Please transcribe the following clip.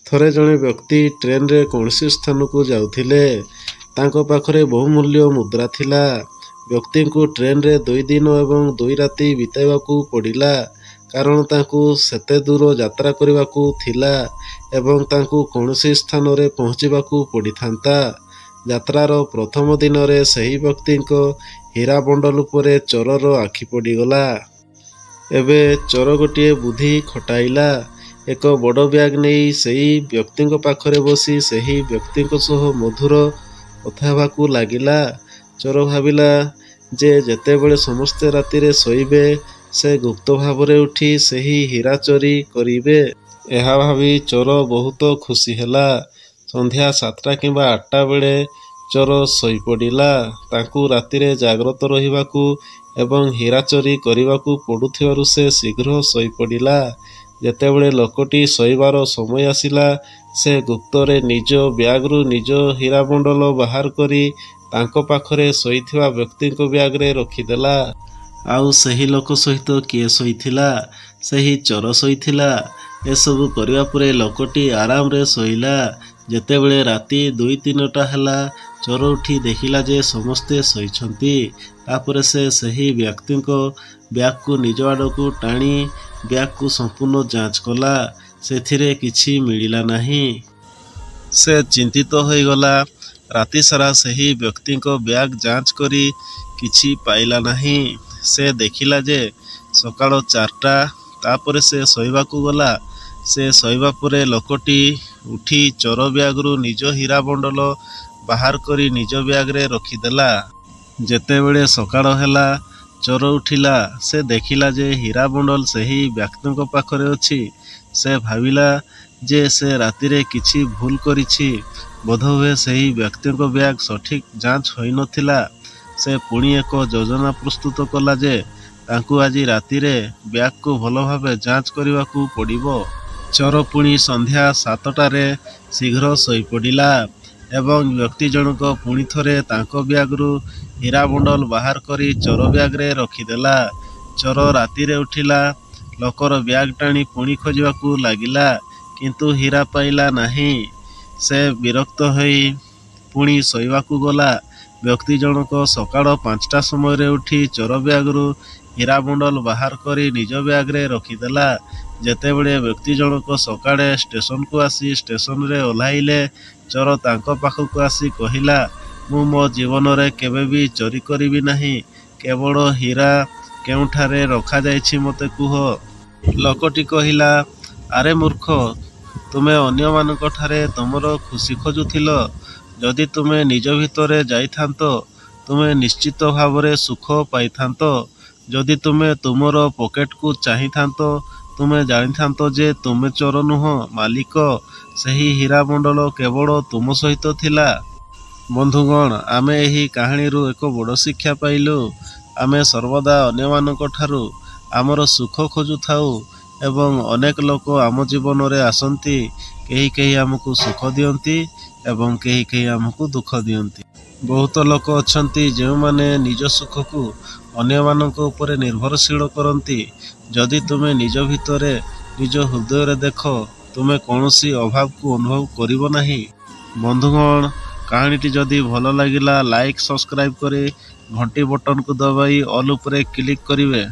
ଥରେ ଜଣେ ବ୍ୟକ୍ତି ଟ୍ରେନରେ କୌଣସି ସ୍ଥାନକୁ ଯାଉଥିଲେ। ତାଙ୍କ ପାଖରେ ବହୁମୂଲ୍ୟ ମୁଦ୍ରା ଥିଲା। ବ୍ୟକ୍ତିଙ୍କୁ ଟ୍ରେନରେ 2 ଦିନ ଏବଂ 2 ରାତି ବିତାଇବାକୁ ପଡ଼ିଲା, କାରଣ ତାଙ୍କୁ ସେତେ ଦୂର ଯାତ୍ରା କରିବାକୁ ଥିଲା ଏବଂ ତାଙ୍କୁ କୌଣସି ସ୍ଥାନରେ ପହଞ୍ଚିବାକୁ ପଡ଼ିଥାନ୍ତା। ଯାତ୍ରାର ପ୍ରଥମ ଦିନରେ ସେହି ବ୍ୟକ୍ତିଙ୍କ ହୀରା ବଣ୍ଡଲ ଉପରେ ଚୋରର ଆଖି ପଡ଼ିଗଲା। ଏବେ ଚୋର ଗୋଟିଏ ବୁଦ୍ଧି ଖଟାଇଲା। ଏକ ବଡ଼ ବ୍ୟାଗ୍ ନେଇ ସେହି ବ୍ୟକ୍ତିଙ୍କ ପାଖରେ ବସି ସେହି ବ୍ୟକ୍ତିଙ୍କ ସହ ମଧୁର କଥା ହେବାକୁ ଲାଗିଲା। ଚୋର ଭାବିଲା ଯେ ଯେତେବେଳେ ସମସ୍ତେ ରାତିରେ ଶୋଇବେ, ସେ ଗୁପ୍ତ ଭାବରେ ଉଠି ସେହି ହୀରା ଚୋରି କରିବେ। ଏହା ଭାବି ଚୋର ବହୁତ ଖୁସି ହେଲା। ସନ୍ଧ୍ୟା 7ଟା କିମ୍ବା 8ଟା ବେଳେ ଚୋର ଶୋଇପଡ଼ିଲା। ତାଙ୍କୁ ରାତିରେ ଜାଗ୍ରତ ରହିବାକୁ ଏବଂ ହୀରା ଚୋରି କରିବାକୁ ପଡ଼ୁଥିବାରୁ ସେ ଶୀଘ୍ର ଶୋଇପଡ଼ିଲା। ଯେତେବେଳେ ଲୋକଟି ଶୋଇବାର ସମୟ ଆସିଲା, ସେ ଗୁପ୍ତରେ ନିଜ ବ୍ୟାଗରୁ ନିଜ ହୀରା ବଣ୍ଡଲ ବାହାର କରି ତାଙ୍କ ପାଖରେ ଶୋଇଥିବା ବ୍ୟକ୍ତିଙ୍କ ବ୍ୟାଗରେ ରଖିଦେଲା। ଆଉ ସେହି ଲୋକ ସହିତ କିଏ ଶୋଇଥିଲା? ସେହି ଚୋର ଶୋଇଥିଲା। ଏସବୁ କରିବା ପରେ ଲୋକଟି ଆରାମରେ ଶୋଇଲା। ଯେତେବେଳେ ରାତି 2-3ଟା ହେଲା, ଚୋର ଉଠି ଦେଖିଲା ଯେ ସମସ୍ତେ ଶୋଇଛନ୍ତି। ତାପରେ ସେ ସେହି ବ୍ୟକ୍ତିଙ୍କ ବ୍ୟାଗକୁ ନିଜ ଆଡ଼କୁ ଟାଣି ବ୍ୟାଗକୁ ସମ୍ପୂର୍ଣ୍ଣ ଯାଞ୍ଚ କଲା। ସେଥିରେ କିଛି ମିଳିଲା ନାହିଁ। ସେ ଚିନ୍ତିତ ହୋଇଗଲା। ରାତିସାରା ସେହି ବ୍ୟକ୍ତିଙ୍କ ବ୍ୟାଗ୍ ଯାଞ୍ଚ କରି କିଛି ପାଇଲା ନାହିଁ। ସେ ଦେଖିଲା ଯେ ସକାଳ 4ଟା। ତାପରେ ସେ ଶୋଇବାକୁ ଗଲା। ସେ ଶୋଇବା ପରେ ଲୋକଟି ଉଠି ଚୋର ବ୍ୟାଗରୁ ନିଜ ହୀରା ବଣ୍ଡଲ ବାହାର କରି ନିଜ ବ୍ୟାଗରେ ରଖିଦେଲା। ଯେତେବେଳେ ସକାଳ ହେଲା, ଚୋର ଉଠିଲା। ସେ ଦେଖିଲା ଯେ ହୀରା ବଣ୍ଡଲ ସେହି ବ୍ୟକ୍ତିଙ୍କ ପାଖରେ ଅଛି। ସେ ଭାବିଲା ଯେ ସେ ରାତିରେ କିଛି ଭୁଲ କରିଛି। ବୋଧହୁଏ ସେହି ବ୍ୟକ୍ତିଙ୍କ ବ୍ୟାଗ୍ ସଠିକ୍ ଯାଞ୍ଚ ହୋଇନଥିଲା। ସେ ପୁଣି ଏକ ଯୋଜନା ପ୍ରସ୍ତୁତ କଲା ଯେ ତାଙ୍କୁ ଆଜି ରାତିରେ ବ୍ୟାଗକୁ ଭଲ ଭାବେ ଯାଞ୍ଚ କରିବାକୁ ପଡ଼ିବ। ଚୋର ପୁଣି ସନ୍ଧ୍ୟା 7ଟାରେ ଶୀଘ୍ର ଶୋଇପଡ଼ିଲା ଏବଂ ବ୍ୟକ୍ତି ଜଣକ ପୁଣି ଥରେ ତାଙ୍କ ବ୍ୟାଗରୁ ହୀରା ବଣ୍ଡଲ ବାହାର କରି ଚୋର ବ୍ୟାଗରେ ରଖିଦେଲା। ଚୋର ରାତିରେ ଉଠିଲା। ଲୋକର ବ୍ୟାଗ୍ ଟାଣି ପୁଣି ଖୋଜିବାକୁ ଲାଗିଲା, କିନ୍ତୁ ହୀରା ପାଇଲା ନାହିଁ। ସେ ବିରକ୍ତ ହୋଇ ପୁଣି ଶୋଇବାକୁ ଗଲା। ବ୍ୟକ୍ତି ଜଣକ ସକାଳ 5ଟା ସମୟରେ ଉଠି ଚୋର ବ୍ୟାଗରୁ ହୀରା ବଣ୍ଡଲ ବାହାର କରି ନିଜ ବ୍ୟାଗରେ ରଖିଦେଲା। ଯେତେବେଳେ ବ୍ୟକ୍ତି ଜଣକ ସକାଳେ ଷ୍ଟେସନକୁ ଆସି ଷ୍ଟେସନରେ ଓହ୍ଲାଇଲେ, ଚୋର ତାଙ୍କ ପାଖକୁ ଆସି କହିଲା, ମୁଁ ମୋ ଜୀବନରେ କେବେ ବି ଚୋରି କରିବି ନାହିଁ। କେବଳ ହୀରା କେଉଁଠାରେ ରଖାଯାଇଛି ମୋତେ କୁହ। ଲୋକଟି କହିଲା, ଆରେ ମୂର୍ଖ, ତୁମେ ଅନ୍ୟମାନଙ୍କଠାରେ ତୁମର ଖୁସି ଖୋଜୁଥିଲ। ଯଦି ତୁମେ ନିଜ ଭିତରେ ଯାଇଥାନ୍ତ, ତୁମେ ନିଶ୍ଚିତ ଭାବରେ ସୁଖ ପାଇଥାନ୍ତ। ଯଦି ତୁମେ ତୁମର ପକେଟକୁ ଚାହିଁଥାନ୍ତ, ତୁମେ ଜାଣିଥାନ୍ତ ଯେ ତୁମେ ଚୋର ନୁହଁ, ମାଲିକ। ସେହି ହୀରା ବଣ୍ଡଲ କେବଳ ତୁମ ସହିତ ଥିଲା। ବନ୍ଧୁଗଣ, ଆମେ ଏହି କାହାଣୀରୁ ଏକ ବଡ଼ ଶିକ୍ଷା ପାଇଲୁ। ଆମେ ସର୍ବଦା ଅନ୍ୟମାନଙ୍କଠାରୁ ଆମର ସୁଖ ଖୋଜୁଥାଉ ଏବଂ ଅନେକ ଲୋକ ଆମ ଜୀବନରେ ଆସନ୍ତି। କେହି କେହି ଆମକୁ ସୁଖ ଦିଅନ୍ତି ଏବଂ କେହି କେହି ଆମକୁ ଦୁଃଖ ଦିଅନ୍ତି। ବହୁତ ଲୋକ ଅଛନ୍ତି ଯେଉଁମାନେ ନିଜ ସୁଖକୁ ଅନ୍ୟମାନଙ୍କ ଉପରେ ନିର୍ଭରଶୀଳ କରନ୍ତି। ଯଦି ତୁମେ ନିଜ ଭିତରେ, ନିଜ ହୃଦୟରେ ଦେଖ, ତୁମେ କୌଣସି ଅଭାବକୁ ଅନୁଭବ କରିବ ନାହିଁ। ବନ୍ଧୁଗଣ, କାହାଣୀଟି ଯଦି ଭଲ ଲାଗିଲା, ଲାଇକ୍, ସବସ୍କ୍ରାଇବ୍ କରି ଘଣ୍ଟି ବଟନକୁ ଦବାଇ ଅଲ୍ ଉପରେ କ୍ଲିକ୍ କରିବେ।